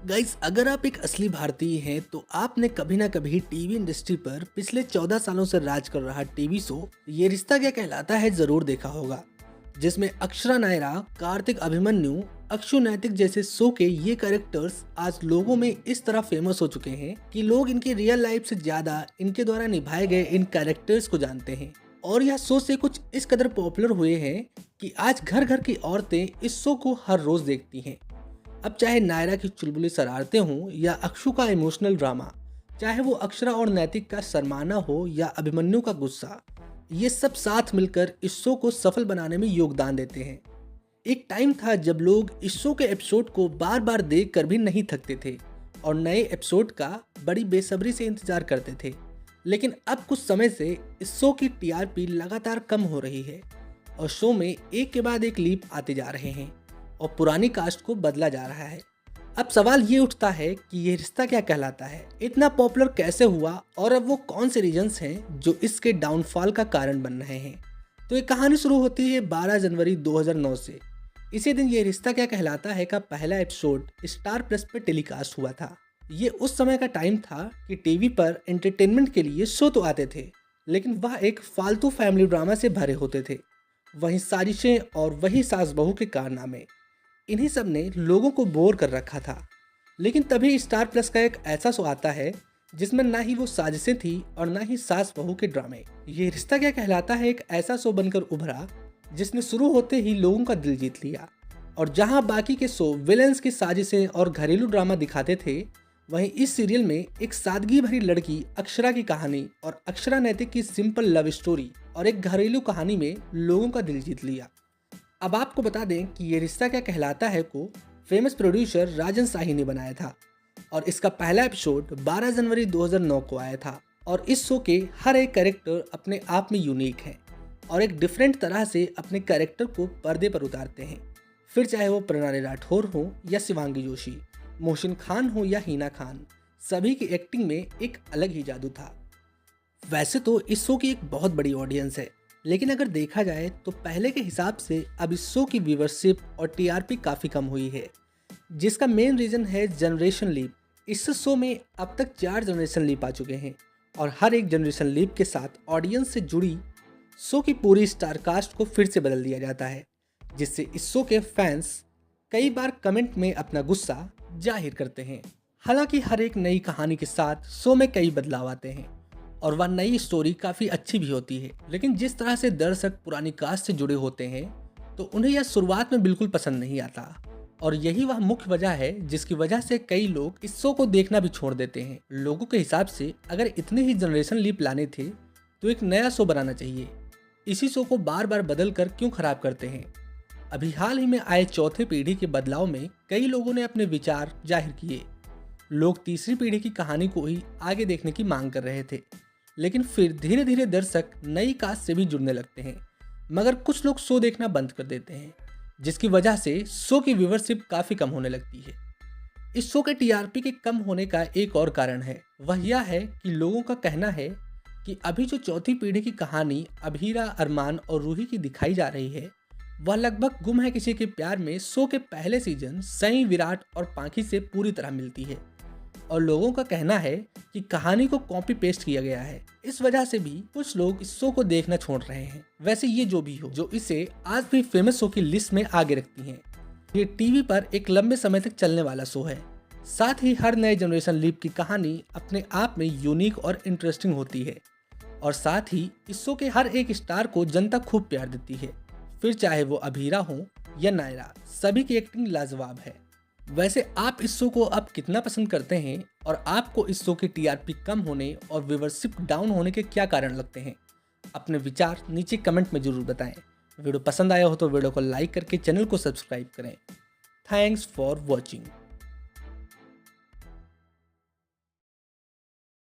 Guys, अगर आप एक असली भारतीय हैं तो आपने कभी ना कभी टीवी इंडस्ट्री पर पिछले 14 सालों से राज कर रहा टीवी शो ये रिश्ता क्या कहलाता है जरूर देखा होगा, जिसमें अक्षरा नायरा, कार्तिक अभिमन्यु, अक्षु नैतिक जैसे शो के ये कैरेक्टर्स आज लोगों में इस तरह फेमस हो चुके हैं कि लोग इनकी रियल लाइफ से ज्यादा इनके द्वारा निभाए गए इन कैरेक्टर्स को जानते हैं। और यह शो से कुछ इस कदर पॉपुलर हुए हैं कि आज घर घर की औरतें इस शो को हर रोज देखती हैं। अब चाहे नायरा की चुलबुली शरारतें हों या अक्षु का इमोशनल ड्रामा, चाहे वो अक्षरा और नैतिक का शर्माना हो या अभिमन्यु का गुस्सा, ये सब साथ मिलकर इस शो को सफल बनाने में योगदान देते हैं। एक टाइम था जब लोग इस शो के एपिसोड को बार बार देख कर भी नहीं थकते थे और नए एपिसोड का बड़ी बेसब्री से इंतजार करते थे। लेकिन अब कुछ समय से इस शो की टीआरपी लगातार कम हो रही है और शो में एक के बाद एक लीप आते जा रहे हैं और पुरानी कास्ट को बदला जा रहा है। अब सवाल ये उठता है कि ये रिश्ता क्या कहलाता है, इतना पॉपुलर कैसे हुआ और अब वो कौन से रीजंस हैं जो इसके डाउनफॉल का कारण बन रहे हैं। तो ये कहानी शुरू होती है 12 जनवरी 2009 से। इसी दिन ये रिश्ता क्या कहलाता है का पहला एपिसोड स्टार प्लस पे टेलीकास्ट हुआ था। ये उस समय का टाइम था कि टीवी पर एंटरटेनमेंट के लिए शो तो आते थे, लेकिन वह एक फालतू फैमिली ड्रामा से भरे होते थे। वहीं साजिशें और वही सास बहू के कारनामे, इन्हीं सब ने लोगों को बोर कर रखा था। लेकिन तभी स्टार प्लस का एक ऐसा शो आता है जिसमें ना ही वो साजिशें थी और ना ही सास बहू के ड्रामे। ये रिश्ता क्या कहलाता है एक ऐसा शो बनकर उभरा जिसने शुरू होते ही लोगों का दिल जीत लिया। और जहां बाकी के शो विलेंस की साजिशें और घरेलू ड्रामा दिखाते थे, वहीं इस सीरियल में एक सादगी भरी लड़की अक्षरा की कहानी और अक्षरा नैतिक की सिंपल लव स्टोरी और एक घरेलू कहानी में लोगों का दिल जीत लिया। अब आपको बता दें कि ये रिश्ता क्या कहलाता है को फेमस प्रोड्यूसर राजन शाही ने बनाया था और इसका पहला एपिसोड 12 जनवरी 2009 को आया था। और इस शो के हर एक कैरेक्टर अपने आप में यूनिक है और एक डिफरेंट तरह से अपने कैरेक्टर को पर्दे पर उतारते हैं। फिर चाहे वो प्रणाली राठौर हो या शिवांगी जोशी, मोहसिन खान हो या हिना खान, सभी की एक्टिंग में एक अलग ही जादू था। वैसे तो इस शो की एक बहुत बड़ी ऑडियंस है, लेकिन अगर देखा जाए तो पहले के हिसाब से अब इस शो की व्यूवरशिप और टीआरपी काफ़ी कम हुई है, जिसका मेन रीज़न है जनरेशन लीप। इस शो में अब तक 4 जनरेशन लीप आ चुके हैं और हर एक जनरेशन लीप के साथ ऑडियंस से जुड़ी शो की पूरी स्टार कास्ट को फिर से बदल दिया जाता है, जिससे इस शो के फैंस कई बार कमेंट में अपना गुस्सा जाहिर करते हैं। हालांकि हर एक नई कहानी के साथ शो में कई बदलाव आते हैं और वह नई स्टोरी काफ़ी अच्छी भी होती है, लेकिन जिस तरह से दर्शक पुरानी कास्ट से जुड़े होते हैं तो उन्हें यह शुरुआत में बिल्कुल पसंद नहीं आता। और यही वह मुख्य वजह है जिसकी वजह से कई लोग इस शो को देखना भी छोड़ देते हैं। लोगों के हिसाब से अगर इतने ही जनरेशन लीप लाने थे तो एक नया शो बनाना चाहिए, इसी शो को बार बार बदल कर क्यों खराब करते हैं। अभी हाल ही में आए चौथे पीढ़ी के बदलाव में कई लोगों ने अपने विचार जाहिर किए। लोग तीसरी पीढ़ी की कहानी को ही आगे देखने की मांग कर रहे थे, लेकिन फिर धीरे धीरे दर्शक नई कास्ट से भी जुड़ने लगते हैं। मगर कुछ लोग शो देखना बंद कर देते हैं, जिसकी वजह से शो की व्यूवरशिप काफ़ी कम होने लगती है। इस शो के टीआरपी के कम होने का एक और कारण है, वह यह है कि लोगों का कहना है कि अभी जो चौथी पीढ़ी की कहानी अभीरा, अरमान और रूही की दिखाई जा रही है, वह लगभग गुम है किसी के प्यार में शो के पहले सीजन सई, विराट और पाखी से पूरी तरह मिलती है। और लोगों का कहना है कि कहानी को कॉपी पेस्ट किया गया है। इस वजह से भी कुछ लोग इस शो को देखना छोड़ रहे हैं। वैसे ये जो भी हो, जो इसे आज भी फेमस शो की लिस्ट में आगे रखती हैं। ये टीवी पर एक लंबे समय तक चलने वाला शो है। साथ ही हर नए जनरेशन लीप की कहानी अपने आप में यूनिक और इंटरेस्टिंग होती है और साथ ही इस शो के हर एक स्टार को जनता खूब प्यार देती है। फिर चाहे वो अभीरा हो या नायरा, सभी की एक्टिंग लाजवाब है। वैसे आप इस शो को अब कितना पसंद करते हैं और आपको इस शो की टीआरपी कम होने और व्यूवरशिप डाउन होने के क्या कारण लगते हैं? अपने विचार नीचे कमेंट में जरूर बताएं। वीडियो पसंद आया हो तो वीडियो को लाइक करके चैनल को सब्सक्राइब करें। Thanks for watching.